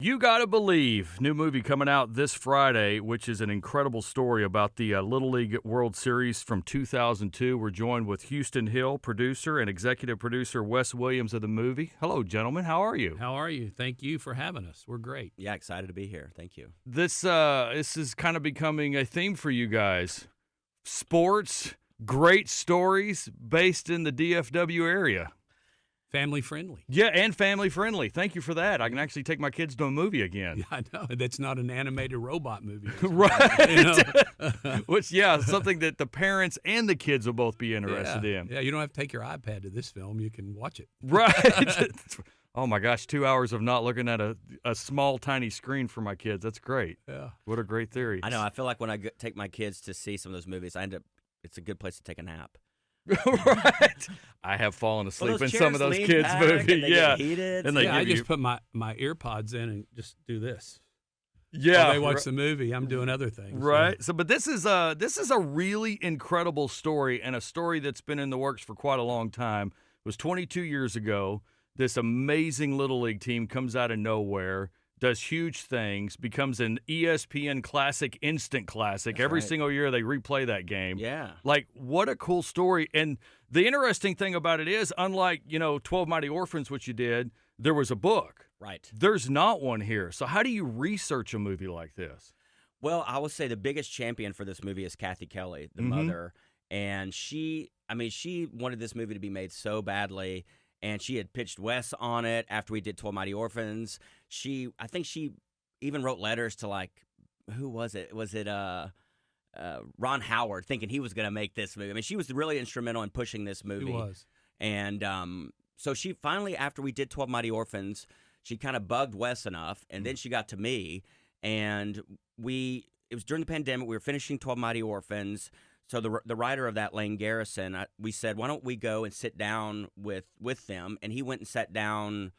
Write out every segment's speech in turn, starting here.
You Gotta Believe, new movie coming out this Friday, which is an incredible story about the Little League World Series from 2002. We're joined with Houston Hill, producer, and executive producer Wes Williams of the movie. Hello, gentlemen. How are you? How are you? Thank you for having us. We're great. Yeah, excited to be here. Thank you. This is kind of becoming a theme for you guys. Sports, great stories based in the DFW area. Family friendly. Yeah, and family friendly. Thank you for that. I can actually take my kids to a movie again. Yeah, I know. That's not an animated robot movie. Right. You know? Which, yeah, something that the parents and the kids will both be interested in. Yeah, you don't have to take your iPad to this film. You can watch it. Right. Oh, my gosh, 2 hours of not looking at a small, tiny screen for my kids. That's great. Yeah. What a great theory. I know. I feel like when I take my kids to see some of those movies, it's a good place to take a nap. Right. I have fallen asleep in some of those kids' movies. Yeah. And I just put my earpods in and just do this. Yeah. While they watch the movie, I'm doing other things. Right. So, but this is a really incredible story, and a story that's been in the works for quite a long time. It was 22 years ago. This amazing Little League team comes out of nowhere, does huge things, becomes an ESPN classic, instant classic. That's Every right. single year they replay that game. Yeah. Like, what a cool story. And the interesting thing about it is, unlike, 12 Mighty Orphans, which you did, there was a book. Right. There's not one here. So how do you research a movie like this? Well, I would say the biggest champion for this movie is Kathy Kelly, the Mhm. mother. And she wanted this movie to be made so badly. And she had pitched Wes on it after we did 12 Mighty Orphans. I think she even wrote letters to, like, who was it? Was it Ron Howard, thinking he was going to make this movie? I mean, she was really instrumental in pushing this movie. He was. And so she finally, after we did 12 Mighty Orphans, she kind of bugged Wes enough, and then she got to me, and it was during the pandemic. We were finishing 12 Mighty Orphans. So the writer of that, Lane Garrison, we said, why don't we go and sit down with them? And he went and sat down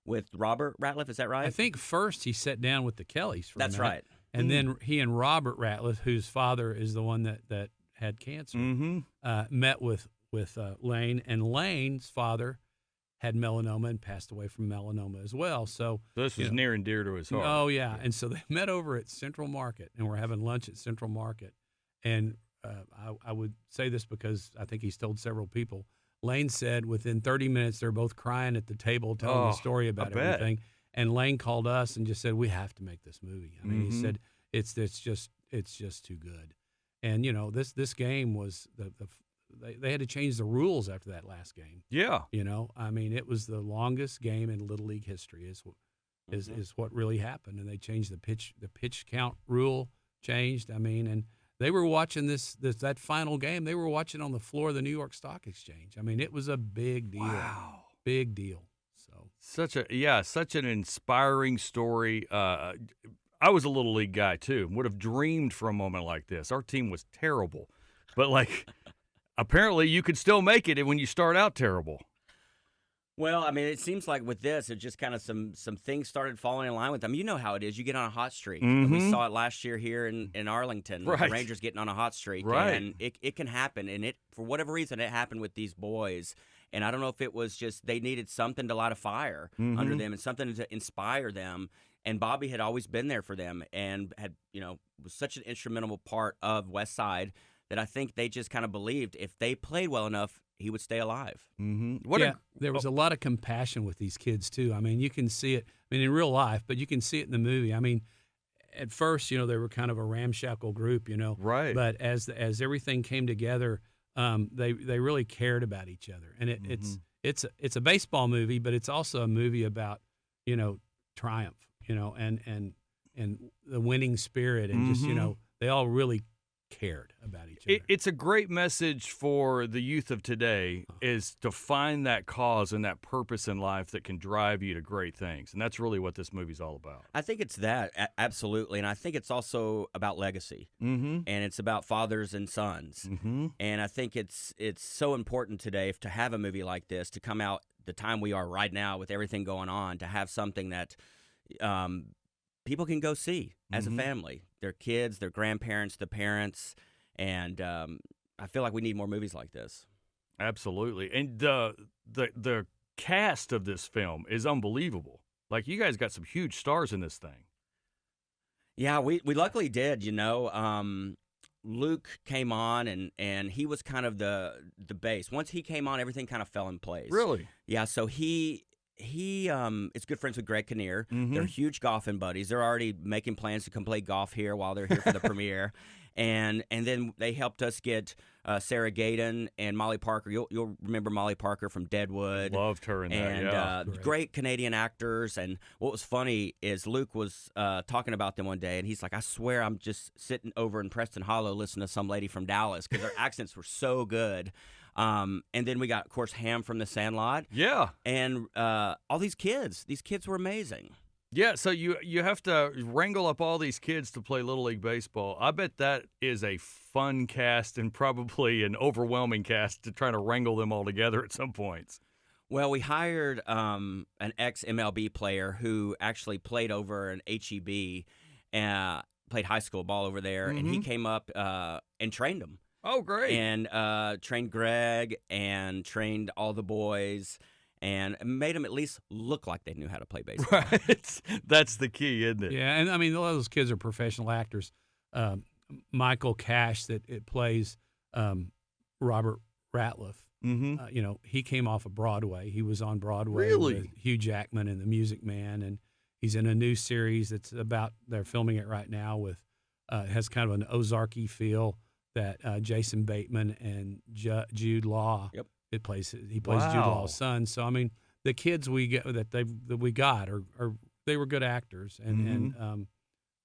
with Robert Ratliff. Is that right? I think first he sat down with the Kellys. That's right. And then he and Robert Ratliff, whose father is the one that had cancer, met with Lane. And Lane's father had melanoma and passed away from melanoma as well. So This was near and dear to his heart. Oh, yeah. And so they met over at Central Market, and we're having lunch at Central Market. And I would say this because I think he's told several people. Lane said within 30 minutes they're both crying at the table telling the story about everything. And Lane called us and just said, we have to make this movie. I mean, he said it's just too good. And this game was they had to change the rules after that last game. Yeah. I mean, it was the longest game in Little League history is what really happened. And they changed the pitch count rule changed. I mean, and they were watching that final game. They were watching on the floor of the New York Stock Exchange. I mean, it was a big deal. Wow. Big deal. So such an inspiring story. I was a Little League guy too. Would have dreamed for a moment like this. Our team was terrible, but apparently you could still make it when you start out terrible. Well, I mean, it seems like with this, it just kind of some things started falling in line with them. You know how it is. You get on a hot streak. We saw it last year here in Arlington. Right. The Rangers getting on a hot streak. Right. And it can happen. And for whatever reason, it happened with these boys. And I don't know if it was just they needed something to light a fire under them and something to inspire them. And Bobby had always been there for them and had, was such an instrumental part of West Side that I think they just kind of believed if they played well enough, he would stay alive. There was a lot of compassion with these kids too. I mean, you can see it. I mean, in real life, but you can see it in the movie. I mean, at first, they were kind of a ramshackle group, Right. But as everything came together, they really cared about each other. And it's a baseball movie, but it's also a movie about triumph, and the winning spirit, and just they all really cared about each other. It's a great message for the youth of today is to find that cause and that purpose in life that can drive you to great things. And that's really what this movie's all about. I think it's that, absolutely. And I think it's also about legacy. And it's about fathers and sons. And I think it's so important today to have a movie like this, to come out the time we are right now with everything going on, to have something that people can go see as a family. Their kids, their grandparents, the parents, and I feel like we need more movies like this. Absolutely. And the cast of this film is unbelievable. Like, you guys got some huge stars in this thing. Yeah, we luckily did. Luke came on and he was kind of the base. Once he came on, everything kind of fell in place. Really? Yeah. So he is good friends with Greg Kinnear. Mm-hmm. They're huge golfing buddies. They're already making plans to come play golf here while they're here for the premiere. And then they helped us get Sarah Gadon and Molly Parker. You'll remember Molly Parker from Deadwood. Loved her in that, and yeah. great Canadian actors. And what was funny is Luke was talking about them one day, and he's like, I swear I'm just sitting over in Preston Hollow listening to some lady from Dallas because their accents were so good. And then we got, of course, Ham from The Sandlot. Yeah. And all these kids. These kids were amazing. Yeah, so you have to wrangle up all these kids to play Little League Baseball. I bet that is a fun cast and probably an overwhelming cast to try to wrangle them all together at some points. Well, we hired an ex-MLB player who actually played over in HEB, played high school ball over there, and he came up and trained them. Oh, great. And trained Greg and trained all the boys. And made them at least look like they knew how to play baseball. Right. That's the key, isn't it? Yeah, and I mean, a lot of those kids are professional actors. Michael Cash, that it plays Robert Ratliff. Mm-hmm. He came off of Broadway. He was on Broadway Really? with Hugh Jackman and The Music Man, and he's in a new series that's about. They're filming it right now with. It has kind of an Ozarky feel that Jason Bateman and Jude Law. Yep. He plays Jude Wow. Law's son. So I mean, the kids we get that we got are they were good actors, and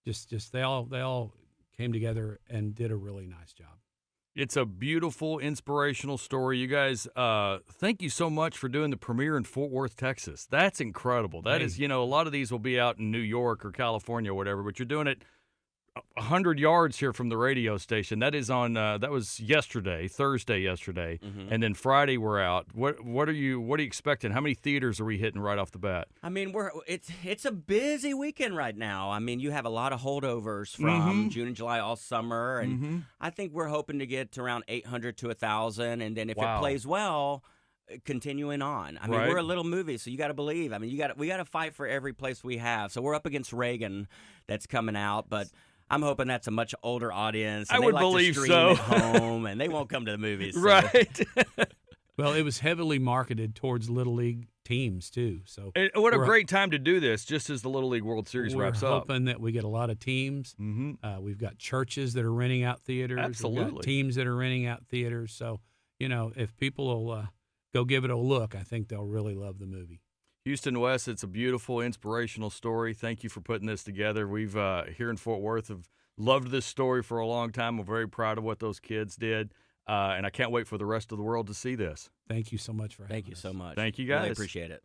just they all came together and did a really nice job. It's a beautiful, inspirational story. You guys, thank you so much for doing the premiere in Fort Worth, Texas. That's incredible. That is, a lot of these will be out in New York or California or whatever, but you're doing it 100 yards here from the radio station. That is on. That was Thursday yesterday, and then Friday we're out. What are you expecting? How many theaters are we hitting right off the bat? I mean, it's a busy weekend right now. I mean, you have a lot of holdovers from June and July all summer, and I think we're hoping to get to around 800 to 1,000, and then if it plays well, continuing on. I mean, we're a little movie, so you got to believe. I mean, we got to fight for every place we have. So we're up against Reagan, that's coming out, but. I'm hoping that's a much older audience. And I they would like believe to stream so. at home, and they won't come to the movies. So. Right. Well, it was heavily marketed towards Little League teams too. So And what a great time to do this, just as the Little League World Series wraps up. We're hoping that we get a lot of teams. We've got churches that are renting out theaters. Absolutely. We've got teams that are renting out theaters. So, if people will go give it a look, I think they'll really love the movie. Houston West, it's a beautiful, inspirational story. Thank you for putting this together. We've, here in Fort Worth, have loved this story for a long time. We're very proud of what those kids did, and I can't wait for the rest of the world to see this. Thank you so much for having us. Thank you so much. Thank you, guys. Really appreciate it.